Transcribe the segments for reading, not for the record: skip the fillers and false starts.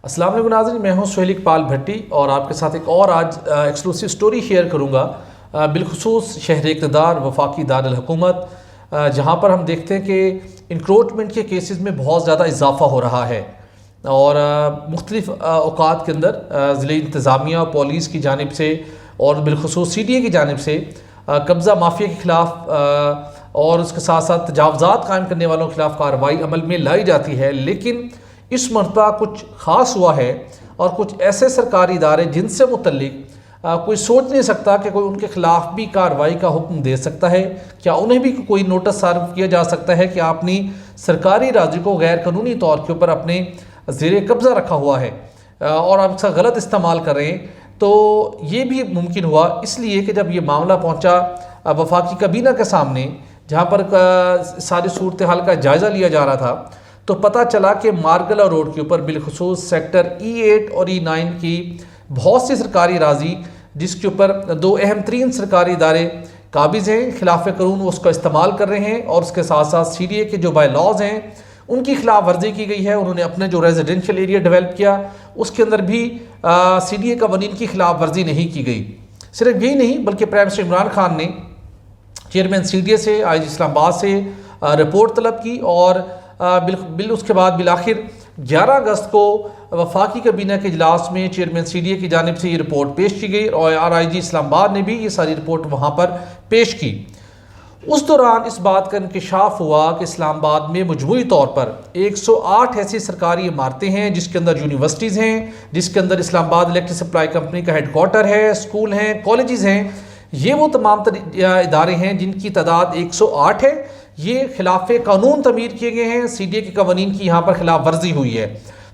السلام علیکم ناظرین، میں ہوں سہیل اقبال بھٹی اور آپ کے ساتھ ایک اور آج ایکسکلوسیو سٹوری شیئر کروں گا بالخصوص شہر اقتدار وفاقی دارالحکومت، جہاں پر ہم دیکھتے ہیں کہ انکروچمنٹ کے کیسز میں بہت زیادہ اضافہ ہو رہا ہے اور مختلف اوقات کے اندر ضلعی انتظامیہ پولیس کی جانب سے اور بالخصوص سی ڈی اے کی جانب سے قبضہ مافیا کے خلاف اور اس کے ساتھ ساتھ تجاوزات قائم کرنے والوں کے خلاف کارروائی عمل میں لائی جاتی ہے، لیکن اس مرتبہ کچھ خاص ہوا ہے اور کچھ ایسے سرکاری ادارے جن سے متعلق کوئی سوچ نہیں سکتا کہ کوئی ان کے خلاف بھی کارروائی کا حکم دے سکتا ہے، کیا انہیں بھی کوئی نوٹس صارف کیا جا سکتا ہے کہ آپ نے سرکاری راضی کو غیر قانونی طور کے اوپر اپنے زیر قبضہ رکھا ہوا ہے اور آپ اس کا غلط استعمال کر رہے ہیں۔ تو یہ بھی ممکن ہوا اس لیے کہ جب یہ معاملہ پہنچا وفاقی کابینہ کے سامنے، جہاں پر ساری صورتحال کا جائزہ لیا جا رہا تھا، تو پتہ چلا کہ مارگلہ روڈ کے اوپر بالخصوص سیکٹر E8 اور E9 کی بہت سی سرکاری اراضی، جس کے اوپر دو اہم ترین سرکاری ادارے قابض ہیں، خلاف قانون وہ اس کا استعمال کر رہے ہیں، اور اس کے ساتھ ساتھ سی ڈی اے کے جو بائی لاز ہیں ان کی خلاف ورزی کی گئی ہے۔ انہوں نے اپنے جو ریزیڈینشیل ایریا ڈیولپ کیا اس کے اندر بھی سی ڈی اے قوانین کی خلاف ورزی نہیں کی گئی۔ صرف یہی نہیں بلکہ پرائم منسٹر عمران خان نے چیئرمین سی ڈی اے سے آئی جی اسلام آباد سے رپورٹ طلب کی اور اس کے بعد بالآخر 11 اگست کو وفاقی کابینہ کے اجلاس میں چیئرمین سی ڈی اے کی جانب سے یہ رپورٹ پیش کی گئی اور آئی جی اسلام آباد نے بھی یہ ساری رپورٹ وہاں پر پیش کی۔ اس دوران اس بات کا انکشاف ہوا کہ اسلام آباد میں مجموعی طور پر 108 ایسی سرکاری عمارتیں ہیں جس کے اندر یونیورسٹیز ہیں، جس کے اندر اسلام آباد الیکٹرک سپلائی کمپنی کا ہیڈ کوارٹر ہے، اسکول ہیں، کالجز ہیں۔ یہ وہ تمام ادارے ہیں جن کی تعداد 108 ہے۔ یہ خلاف قانون تعمیر کیے گئے ہیں، سی ڈی اے کے قوانین کی یہاں پر خلاف ورزی ہوئی ہے۔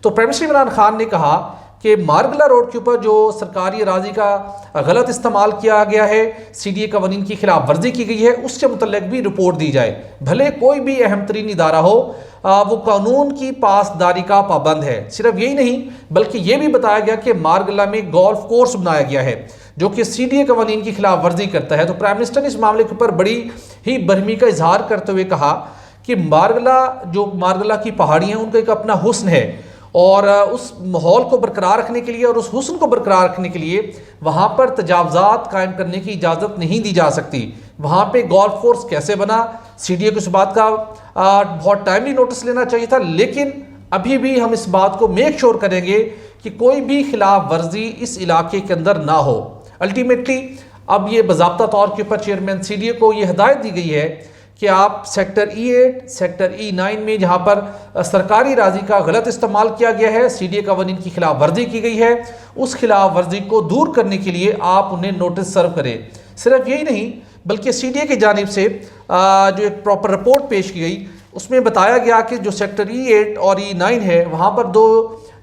تو پرائم منسٹر عمران خان نے کہا کہ مارگلہ روڈ کے اوپر جو سرکاری اراضی کا غلط استعمال کیا گیا ہے، سی ڈی اے قوانین کی خلاف ورزی کی گئی ہے، اس سے متعلق بھی رپورٹ دی جائے۔ بھلے کوئی بھی اہم ترین ادارہ ہو، وہ قانون کی پاسداری کا پابند ہے۔ صرف یہی نہیں بلکہ یہ بھی بتایا گیا کہ مارگلہ میں گولف کورس بنایا گیا ہے جو کہ سی ڈی اے قوانین کی خلاف ورزی کرتا ہے۔ تو پرائم منسٹر نے اس معاملے کے اوپر بڑی ہی برہمی کا اظہار کرتے ہوئے کہا کہ مارگلہ کی پہاڑیاں ان کا ایک اپنا حسن ہے اور اس ماحول کو برقرار رکھنے کے لیے اور اس حسن کو برقرار رکھنے کے لیے وہاں پر تجاوزات قائم کرنے کی اجازت نہیں دی جا سکتی۔ وہاں پہ گولف کورس کیسے بنا، سی ڈی اے کو اس بات کا بہت ٹائملی نوٹس لینا چاہیے تھا، لیکن ابھی بھی ہم اس بات کو میک شور کریں گے کہ کوئی بھی خلاف ورزی اس علاقے کے اندر نہ ہو۔ الٹیمیٹلی اب یہ باضابطہ طور کے اوپر چیئرمین سی ڈی اے کو یہ ہدایت دی گئی ہے کہ آپ سیکٹر E8 سیکٹر E9 میں جہاں پر سرکاری اراضی کا غلط استعمال کیا گیا ہے، سی ڈی اے قوانین کی خلاف ورزی کی گئی ہے، اس خلاف ورزی کو دور کرنے کے لیے آپ انہیں نوٹس سرو کریں۔ صرف یہی نہیں بلکہ سی ڈی اے کی جانب سے جو ایک پراپر رپورٹ پیش کی گئی اس میں بتایا گیا کہ جو سیکٹر E8 اور E9 ہے وہاں پر 2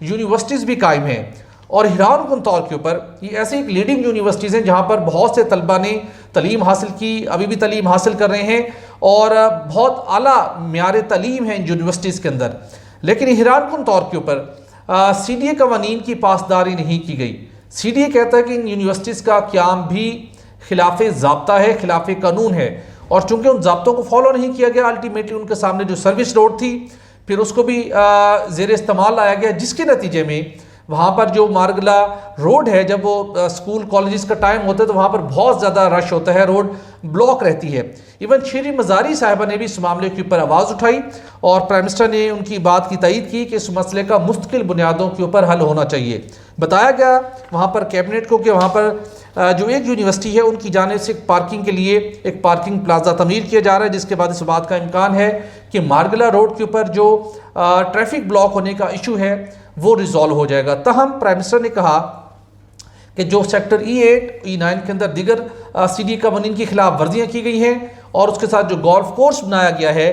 یونیورسٹیز بھی قائم ہیں، اور حیران کن طور کے اوپر یہ ایسی ایک لیڈنگ یونیورسٹیز ہیں جہاں پر بہت سے طلبہ نے تعلیم حاصل کی، ابھی بھی تعلیم حاصل کر رہے ہیں اور بہت اعلیٰ معیار تعلیم ہے ان یونیورسٹیز کے اندر، لیکن حیران کن طور کے اوپر سی ڈی اے قوانین کی پاسداری نہیں کی گئی۔ سی ڈی اے کہتا ہے کہ ان یونیورسٹیز کا قیام بھی خلاف ضابطہ ہے، خلاف قانون ہے، اور چونکہ ان ضابطوں کو فالو نہیں کیا گیا، الٹیمیٹلی ان کے سامنے جو سروس روڈ تھی پھر اس کو بھی زیر استعمال لایا گیا، جس کے نتیجے میں وہاں پر جو مارگلہ روڈ ہے جب وہ اسکول کالجز کا ٹائم ہوتا ہے تو وہاں پر بہت زیادہ رش ہوتا ہے، روڈ بلاک رہتی ہے۔ ایون شیریں مزاری صاحبہ نے بھی اس معاملے کے اوپر آواز اٹھائی اور پرائم منسٹر نے ان کی بات کی تائید کی کہ اس مسئلے کا مستقل بنیادوں کے اوپر حل ہونا چاہیے۔ بتایا گیا وہاں پر کیبنٹ کو کہ وہاں پر جو ایک یونیورسٹی ہے ان کی جانب سے پارکنگ کے لیے ایک پارکنگ پلازا تعمیر کیا جا رہا ہے، جس کے بعد اس بات کا امکان ہے کہ مارگلہ روڈ کے اوپر جو ٹریفک بلاک ہونے کا ایشو ہے وہ ریزالو ہو جائے گا۔ تاہم پرائم منسٹر نے کہا کہ جو سیکٹر E8 E9 کے اندر دیگر سی ڈی اے قوانین کی خلاف ورزیاں کی گئی ہیں اور اس کے ساتھ جو گولف کورس بنایا گیا ہے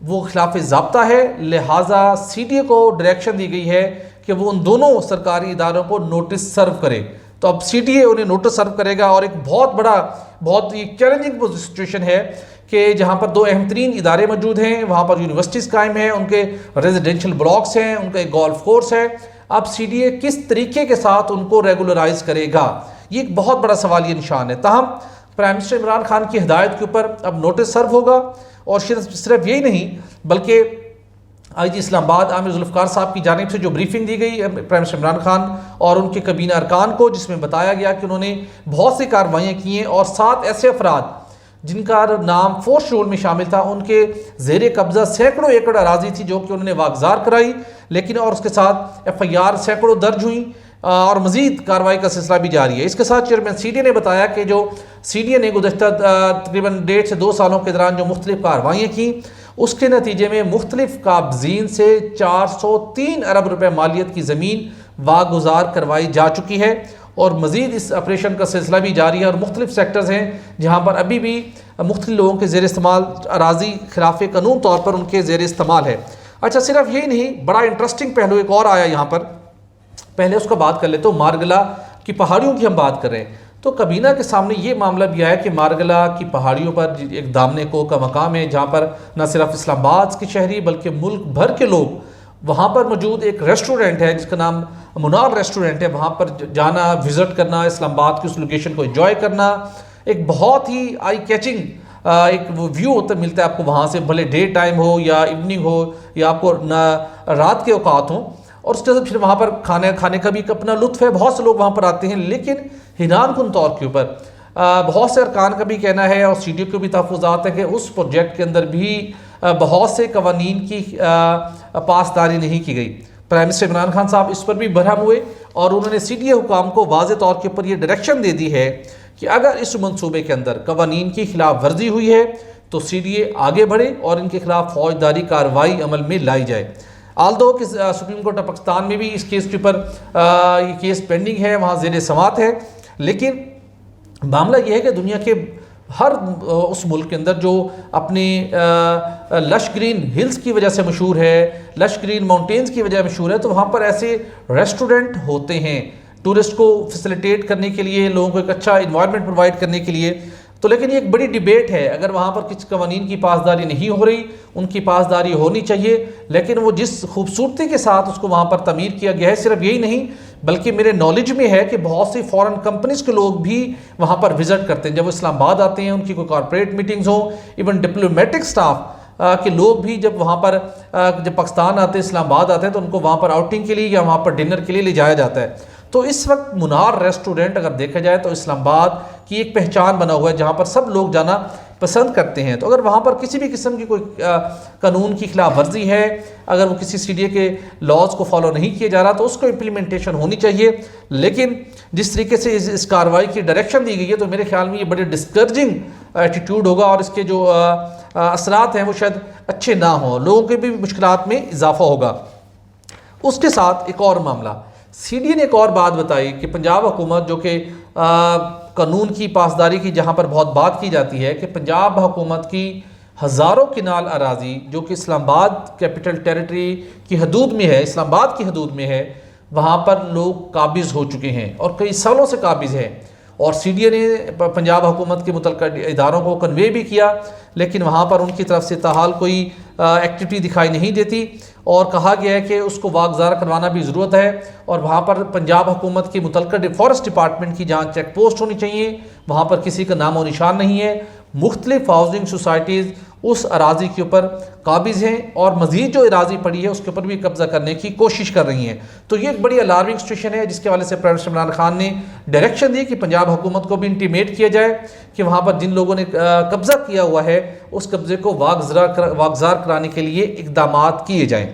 وہ خلاف ضابطہ ہے، لہٰذا سی ڈی اے کو ڈائریکشن دی گئی ہے کہ وہ ان دونوں سرکاری اداروں کو نوٹس سرو کرے۔ تو اب سی ڈی اے انہیں نوٹس سرو کرے گا، اور ایک بہت ہی چیلنجنگ سچویشن ہے کہ جہاں پر 2 اہم ترین ادارے موجود ہیں، وہاں پر یونیورسٹیز قائم ہیں، ان کے ریزیڈینشیل بلاکس ہیں، ان کا ایک گولف کورس ہے۔ اب سی ڈی اے کس طریقے کے ساتھ ان کو ریگولرائز کرے گا، یہ ایک بہت بڑا سوالیہ نشان ہے۔ تاہم پرائم منسٹر عمران خان کی ہدایت کے اوپر اب نوٹس سرو ہوگا، اور صرف یہی نہیں بلکہ آئی جی اسلام آباد عامر ذوالفقار صاحب کی جانب سے جو بریفنگ دی گئی پرائم منسٹر عمران خان اور ان کے کابینہ ارکان کو، جس میں بتایا گیا کہ انہوں نے بہت سی کارروائیاں کی ہیں اور 7 ایسے افراد جن کا نام فورس رول میں شامل تھا، ان کے زیر قبضہ سینکڑوں ایکڑ اراضی تھی جو کہ انہوں نے واگزار کرائی، لیکن اور اس کے ساتھ ایف آئی آر سینکڑوں درج ہوئیں اور مزید کارروائی کا سلسلہ بھی جاری ہے۔ اس کے ساتھ چیئرمین سی ڈی اے نے بتایا کہ جو سی ڈی اے نے گزشتہ تقریباً 1.5 سے 2 سالوں کے دوران جو مختلف کارروائیاں کیں، اس کے نتیجے میں مختلف قابضین سے 403 ارب روپے مالیت کی زمین واگزار کروائی جا چکی ہے، اور مزید اس آپریشن کا سلسلہ بھی جاری ہے، اور مختلف سیکٹرز ہیں جہاں پر ابھی بھی مختلف لوگوں کے زیر استعمال اراضی خلاف قانون طور پر ان کے زیر استعمال ہے۔ اچھا، صرف یہی نہیں، بڑا انٹرسٹنگ پہلو ایک اور آیا یہاں پر، پہلے اس کا بات کر لیتے ہوں۔ مارگلا کی پہاڑیوں کی ہم بات کر رہے ہیں، تو کابینہ کے سامنے یہ معاملہ بھی آیا کہ مارگلا کی پہاڑیوں پر ایک دامنے کو کا مقام ہے جہاں پر نہ صرف اسلام آباد کے شہری بلکہ ملک بھر کے لوگ، وہاں پر موجود ایک ریسٹورنٹ ہے جس کا نام منار ریسٹورنٹ ہے، وہاں پر جانا، وزٹ کرنا، اسلام آباد کی اس لوکیشن کو انجوائے کرنا، ایک بہت ہی آئی کیچنگ ایک ویو ہوتا ملتا ہے آپ کو وہاں سے، بھلے ڈے ٹائم ہو یا ایوننگ ہو یا آپ کو رات کے اوقات ہوں، اور اس کے بعد پھر وہاں پر کھانے کا بھی ایک اپنا لطف ہے، بہت سے لوگ وہاں پر آتے ہیں۔ لیکن حیران کن طور کے اوپر بہت سے ارکان کا بھی کہنا ہے اور سی ڈی او کے بھی تحفظات ہے کہ اس پروجیکٹ کے اندر بھی بہت سے قوانین کی پاسداری نہیں کی گئی۔ پرائم منسٹر عمران خان صاحب اس پر بھی برہم ہوئے اور انہوں نے سی ڈی اے حکام کو واضح طور کے اوپر یہ ڈائریکشن دے دی ہے کہ اگر اس منصوبے کے اندر قوانین کی خلاف ورزی ہوئی ہے تو سی ڈی اے آگے بڑھے اور ان کے خلاف فوجداری کارروائی عمل میں لائی جائے۔ آلدو کہ سپریم کورٹ آف پاکستان میں بھی اس کیس کے اوپر یہ کیس پینڈنگ ہے، وہاں زیر سماعت ہے، لیکن معاملہ یہ ہے کہ دنیا کے ہر اس ملک کے اندر جو اپنے لش گرین ہلز کی وجہ سے مشہور ہے، لش گرین ماؤنٹینز کی وجہ مشہور ہے، تو وہاں پر ایسے ریسٹورنٹ ہوتے ہیں ٹورسٹ کو فیسیلیٹیٹ کرنے کے لیے، لوگوں کو ایک اچھا انوائرمنٹ پرووائڈ کرنے کے لیے۔ تو لیکن یہ ایک بڑی ڈیبیٹ ہے، اگر وہاں پر کچھ قوانین کی پاسداری نہیں ہو رہی، ان کی پاسداری ہونی چاہیے، لیکن وہ جس خوبصورتی کے ساتھ اس کو وہاں پر تعمیر کیا گیا ہے، صرف یہی نہیں بلکہ میرے نالج میں ہے کہ بہت سی فورن کمپنیز کے لوگ بھی وہاں پر وزٹ کرتے ہیں، جب وہ اسلام آباد آتے ہیں، ان کی کوئی کارپوریٹ میٹنگز ہوں، ایون ڈپلومیٹک سٹاف کے لوگ بھی جب وہاں پر جب پاکستان آتے ہیں، اسلام آباد آتے ہیں، تو ان کو وہاں پر آؤٹنگ کے لیے یا وہاں پر ڈنر کے لیے لے جایا جاتا ہے۔ تو اس وقت منار ریسٹورنٹ اگر دیکھا جائے تو اسلام آباد کی ایک پہچان بنا ہوا ہے جہاں پر سب لوگ جانا پسند کرتے ہیں۔ تو اگر وہاں پر کسی بھی قسم کی کوئی قانون کی خلاف ورزی ہے، اگر وہ کسی سی ڈی اے کے لاز کو فالو نہیں کیا جا رہا تو اس کو امپلیمنٹیشن ہونی چاہیے، لیکن جس طریقے سے اس کارروائی کی ڈائریکشن دی گئی ہے تو میرے خیال میں یہ بڑے ڈسکریجنگ ایٹیٹیوڈ ہوگا اور اس کے جو اثرات ہیں وہ شاید اچھے نہ ہوں، لوگوں کے بھی مشکلات میں اضافہ ہوگا۔ اس کے ساتھ ایک اور معاملہ، سی ڈی اے نے ایک اور بات بتائی کہ پنجاب حکومت جو کہ قانون کی پاسداری کی جہاں پر بہت بات کی جاتی ہے کہ پنجاب حکومت کی ہزاروں کنال اراضی جو کہ اسلام آباد کیپٹل ٹیریٹری کی حدود میں ہے، اسلام آباد کی حدود میں ہے، وہاں پر لوگ قابض ہو چکے ہیں اور کئی سالوں سے قابض ہیں، اور سی ڈی اے نے پنجاب حکومت کے متعلقہ اداروں کو کنوے بھی کیا، لیکن وہاں پر ان کی طرف سے تاحال کوئی ایکٹیویٹی دکھائی نہیں دیتی، اور کہا گیا ہے کہ اس کو واگزار کروانا بھی ضرورت ہے، اور وہاں پر پنجاب حکومت کی متعلقہ فارسٹ ڈپارٹمنٹ کی جہاں چیک پوسٹ ہونی چاہیے، وہاں پر کسی کا نام و نشان نہیں ہے۔ مختلف ہاؤسنگ سوسائٹیز اس اراضی کے اوپر قابض ہیں اور مزید جو اراضی پڑی ہے اس کے اوپر بھی قبضہ کرنے کی کوشش کر رہی ہیں۔ تو یہ ایک بڑی الارمنگ سچویشن ہے جس کے حوالے سے پرائم منسٹر عمران خان نے ڈائریکشن دی کہ پنجاب حکومت کو بھی انٹیمیٹ کیا جائے کہ وہاں پر جن لوگوں نے قبضہ کیا ہوا ہے اس قبضے کو واگزار کرانے کے لیے اقدامات کیے جائیں۔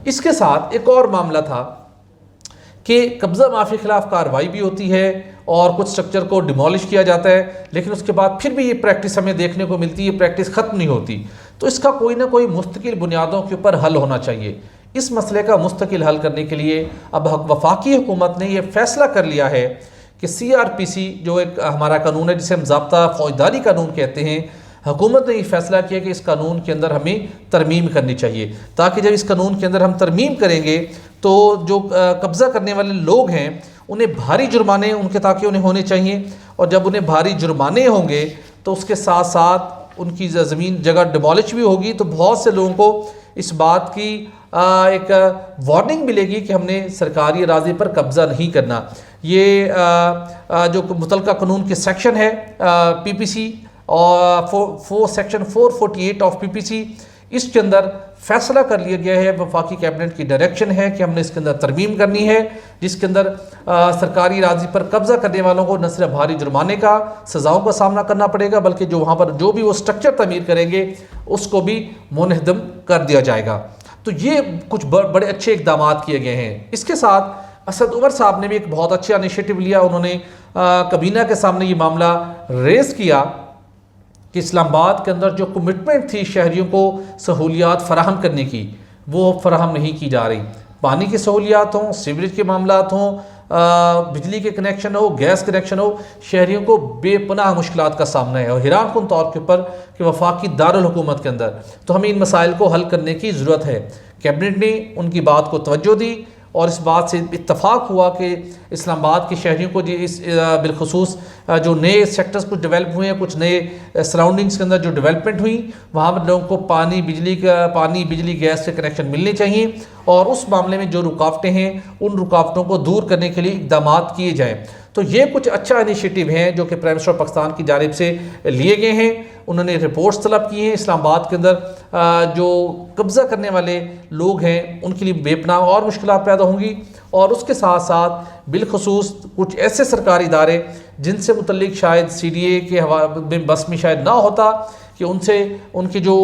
اس کے ساتھ ایک اور معاملہ تھا کہ قبضہ معافی خلاف کارروائی بھی ہوتی ہے اور کچھ سٹرکچر کو ڈیمولش کیا جاتا ہے، لیکن اس کے بعد پھر بھی یہ پریکٹس ہمیں دیکھنے کو ملتی ہے، پریکٹس ختم نہیں ہوتی۔ تو اس کا کوئی نہ کوئی مستقل بنیادوں کے اوپر حل ہونا چاہیے۔ اس مسئلے کا مستقل حل کرنے کے لیے اب وفاقی حکومت نے یہ فیصلہ کر لیا ہے کہ سی آر پی سی جو ایک ہمارا قانون ہے جسے ہم ضابطہ فوجداری قانون کہتے ہیں، حکومت نے یہ فیصلہ کیا کہ اس قانون کے اندر ہمیں ترمیم کرنی چاہیے، تاکہ جب اس قانون کے اندر ہم ترمیم کریں گے تو جو قبضہ کرنے والے لوگ ہیں انہیں بھاری جرمانے ان کے تاکہ انہیں ہونے چاہیے، اور جب انہیں بھاری جرمانے ہوں گے تو اس کے ساتھ ساتھ ان کی زمین جگہ ڈیمولش بھی ہوگی، تو بہت سے لوگوں کو اس بات کی ایک وارننگ ملے گی کہ ہم نے سرکاری اراضی پر قبضہ نہیں کرنا۔ یہ جو متعلقہ قانون کے سیکشن ہے پی پی سی اور سیکشن 448 آف پی پی سی، اس کے اندر فیصلہ کر لیا گیا ہے، وفاقی کیبنٹ کی ڈائریکشن ہے کہ ہم نے اس کے اندر ترمیم کرنی ہے، جس کے اندر سرکاری اراضی پر قبضہ کرنے والوں کو نہ صرف بھاری جرمانے کا سزاؤں کا سامنا کرنا پڑے گا، بلکہ جو وہاں پر جو بھی وہ سٹرکچر تعمیر کریں گے اس کو بھی منہدم کر دیا جائے گا۔ تو یہ کچھ بڑے اچھے اقدامات کیے گئے ہیں۔ اس کے ساتھ اسد عمر صاحب نے بھی ایک بہت اچھا انیشیٹو لیا، انہوں نے کابینہ کے سامنے یہ معاملہ ریز کیا کہ اسلام آباد کے اندر جو کمٹمنٹ تھی شہریوں کو سہولیات فراہم کرنے کی، وہ فراہم نہیں کی جا رہی۔ پانی کی سہولیات ہوں، سیوریج کے معاملات ہوں، بجلی کے کنیکشن ہو، گیس کنیکشن ہو، شہریوں کو بے پناہ مشکلات کا سامنا ہے، اور حیران کن طور کے اوپر کہ وفاقی دارالحکومت کے اندر تو ہمیں ان مسائل کو حل کرنے کی ضرورت ہے۔ کیبنٹ نے ان کی بات کو توجہ دی اور اس بات سے اتفاق ہوا کہ اسلام آباد کے شہریوں کو بالخصوص جو نئے سیکٹرز کچھ ڈیولپ ہوئے ہیں، کچھ نئے سراؤنڈنگز کے اندر جو ڈیولپمنٹ ہوئی، وہاں پر لوگوں کو پانی بجلی گیس کے کنیکشن ملنے چاہیے، اور اس معاملے میں جو رکاوٹیں ہیں ان رکاوٹوں کو دور کرنے کے لیے اقدامات کیے جائیں۔ تو یہ کچھ اچھا انیشیٹو ہیں جو کہ پرائم منسٹر آف پاکستان کی جانب سے لیے گئے ہیں۔ انہوں نے رپورٹس طلب کی ہیں، اسلام آباد کے اندر جو قبضہ کرنے والے لوگ ہیں ان کے لیے بے پناہ اور مشکلات پیدا ہوں گی، اور اس کے ساتھ ساتھ بالخصوص کچھ ایسے سرکاری ادارے جن سے متعلق شاید سی ڈی اے کے بس میں شاید نہ ہوتا کہ ان سے ان کے جو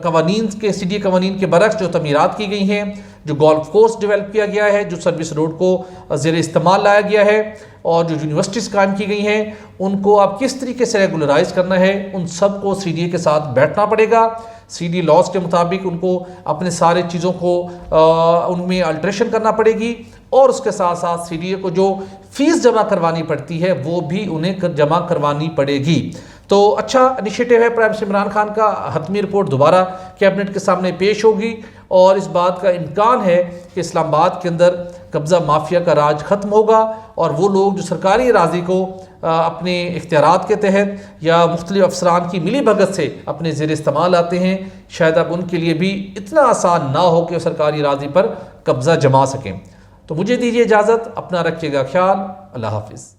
قوانین کے سی ڈی اے قوانین کے برعکس جو تعمیرات کی گئی ہیں، جو گولف کورس ڈیولپ کیا گیا ہے، جو سروس روڈ کو زیر استعمال لایا گیا ہے، اور جو یونیورسٹیز قائم کی گئی ہیں، ان کو اب کس طریقے سے ریگولرائز کرنا ہے، ان سب کو سی ڈی اے کے ساتھ بیٹھنا پڑے گا۔ سی ڈی لاز کے مطابق ان کو اپنے سارے چیزوں کو ان میں الٹریشن کرنا پڑے گی، اور اس کے ساتھ ساتھ سی ڈی اے کو جو فیس جمع کروانی پڑتی ہے وہ بھی انہیں جمع کروانی پڑے گی۔ تو اچھا انیشیٹو ہے پرائم منسٹر عمران خان کا۔ حتمی رپورٹ دوبارہ کیبنٹ کے سامنے پیش ہوگی، اور اس بات کا امکان ہے کہ اسلام آباد کے اندر قبضہ مافیا کا راج ختم ہوگا، اور وہ لوگ جو سرکاری اراضی کو اپنے اختیارات کے تحت یا مختلف افسران کی ملی بھگت سے اپنے زیر استعمال آتے ہیں، شاید اب ان کے لیے بھی اتنا آسان نہ ہو کہ سرکاری اراضی پر قبضہ جما سکیں۔ تو مجھے دیجیے اجازت، اپنا رکھیے گا خیال، اللہ حافظ۔